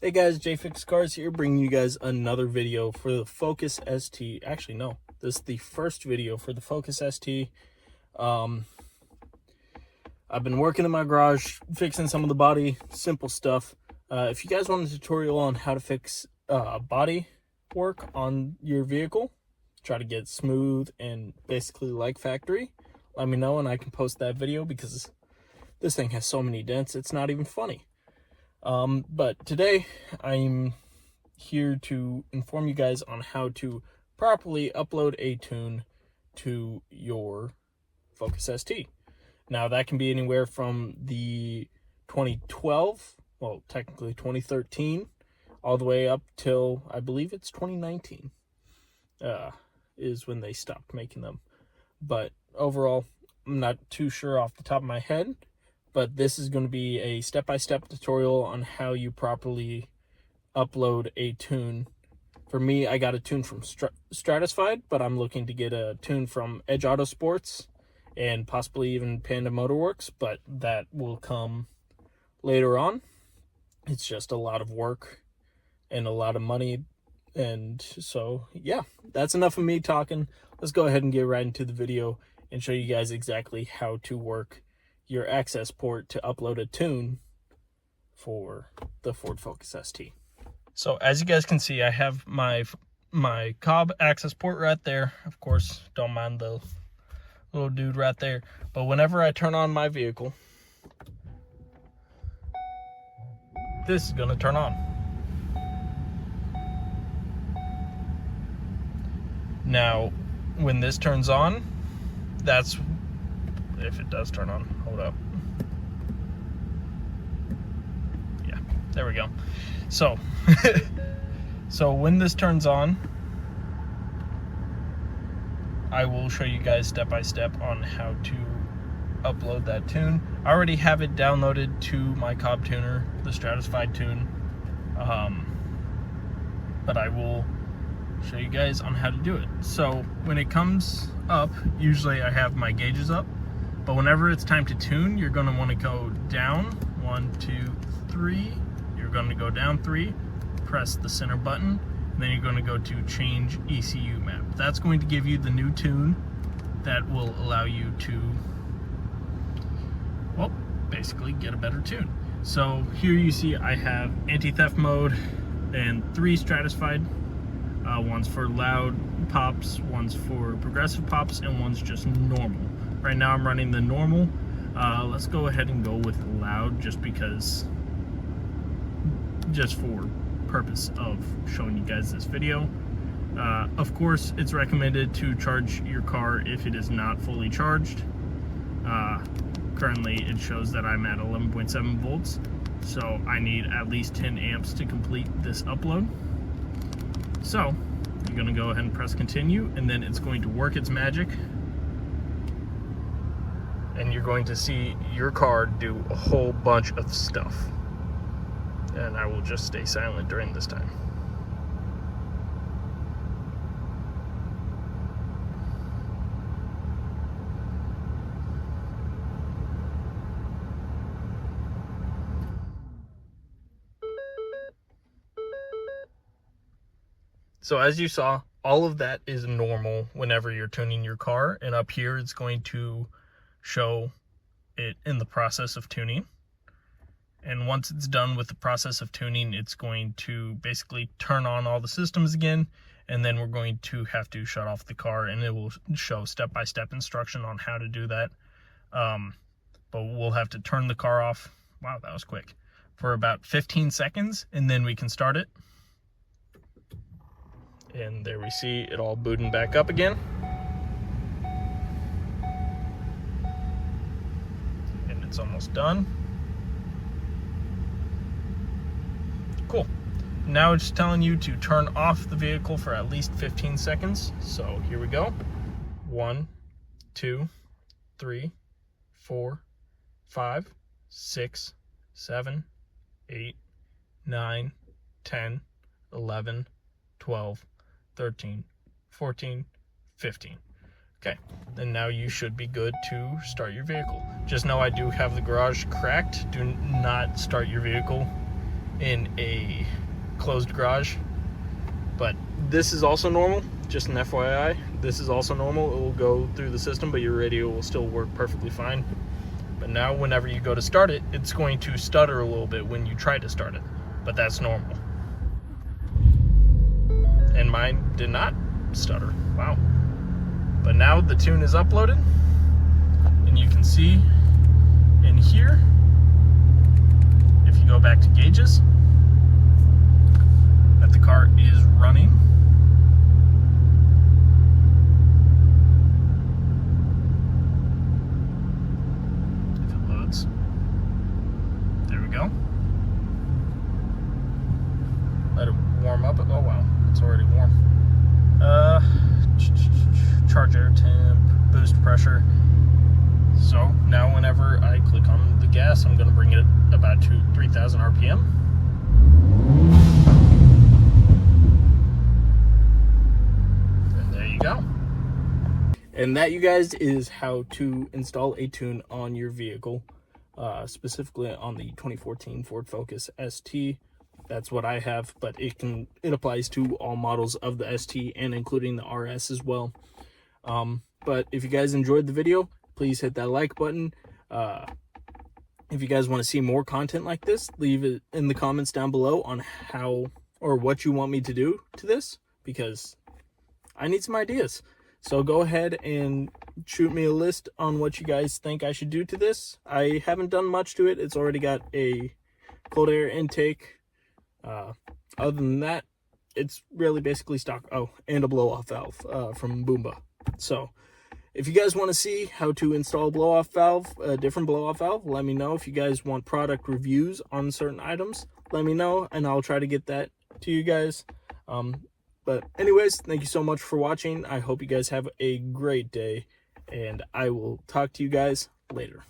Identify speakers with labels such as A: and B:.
A: Hey guys, JFix Cars here, bringing you guys another video for the Focus ST. Actually, no, this is the first video for the Focus ST. I've been working in my garage, fixing some of the body, simple stuff. If you guys want a tutorial on how to fix body work on your vehicle, try to get smooth and basically like factory, let me know and I can post that video because this thing has so many dents, it's not even funny. But today I'm here to inform you guys on how to properly upload a tune to your Focus ST. Now that can be anywhere from the 2012, well technically 2013, all the way up till I believe it's 2019 is when they stopped making them. But overall, I'm not too sure off the top of my head. But this is going to be a step-by-step tutorial on how you properly upload a tune. For me, I got a tune from Stratisfied, but I'm looking to get a tune from Edge Autosports and possibly even Panda Motorworks, but that will come later on. It's just a lot of work and a lot of money. And so, yeah, that's enough of me talking. Let's go ahead and get right into the video and show you guys exactly how to work your access port to upload a tune for the Ford Focus ST. So as you guys can see, I have my Cobb Accessport right there. Of course, don't mind the little dude right there. But whenever I turn on my vehicle, this is gonna turn on. Now, when this turns on, that's if it does turn on. Hold up. Yeah, there we go. So so when this turns on, I will show you guys step by step on how to upload that tune. I already have it downloaded to my Cobb tuner, the Stratisfied Tune, but I will show you guys on how to do it. So when it comes up, usually I have my gauges up. But whenever it's time to tune, you're going to want to go down 1, 2, 3. You're going to go down 3, press the center button, and then you're going to go to change ECU map. That's going to give you the new tune that will allow you to, well, basically get a better tune. So here you see I have anti-theft mode and 3 Stratisfied. One's for loud pops, one's for progressive pops, and one's just normal. Right now I'm running the normal. Let's go ahead and go with loud just for purpose of showing you guys this video. Of course, it's recommended to charge your car if it is not fully charged. Currently it shows that I'm at 11.7 volts, so I need at least 10 amps to complete this upload. So you're going to go ahead and press continue, and then it's going to work its magic. And you're going to see your car do a whole bunch of stuff. And I will just stay silent during this time. So as you saw, all of that is normal whenever you're tuning your car. And up here, it's going to show it in the process of tuning. And once it's done with the process of tuning, it's going to basically turn on all the systems again, and then we're going to have to shut off the car, and it will show step-by-step instruction on how to do that. But we'll have to turn the car off, wow, that was quick, for about 15 seconds, and then we can start it. And there we see it all booting back up again. It's almost done. Cool. Now it's telling you to turn off the vehicle for at least 15 seconds. So here we go. 1, 2, 3, 4, 5, 6, 7, 8, 9, 10, 11, 12, 13, 14, 15. Okay, then now you should be good to start your vehicle. Just know I do have the garage cracked. Do not start your vehicle in a closed garage. But this is also normal, just an FYI. This is also normal. It will go through the system, but your radio will still work perfectly fine. But now whenever you go to start it, it's going to stutter a little bit when you try to start it, but that's normal. And mine did not stutter. Wow. But now the tune is uploaded, and you can see in here, if you go back to gauges, that the car is running. If it loads. There we go. Let it warm up. Oh wow, it's already warm. Charge air temp, boost pressure. So now whenever I click on the gas, I'm going to bring it about to 3,000 RPM. And there you go. And that, you guys, is how to install a tune on your vehicle, specifically on the 2014 Ford Focus ST. That's what I have, but it applies to all models of the ST and including the RS as well. But if you guys enjoyed the video, please hit that like button. If you guys want to see more content like this, leave it in the comments down below on how or what you want me to do to this, because I need some ideas. So go ahead and shoot me a list on what you guys think I should do to this. I haven't done much to it. It's already got a cold air intake. Other than that, it's really basically stock. Oh, and a blow-off valve from Boomba. So if you guys want to see how to install a blow-off valve, a different blow-off valve, let me know. If you guys want product reviews on certain items, let me know, and I'll try to get that to you guys. But anyways, thank you so much for watching. I hope you guys have a great day, and I will talk to you guys later.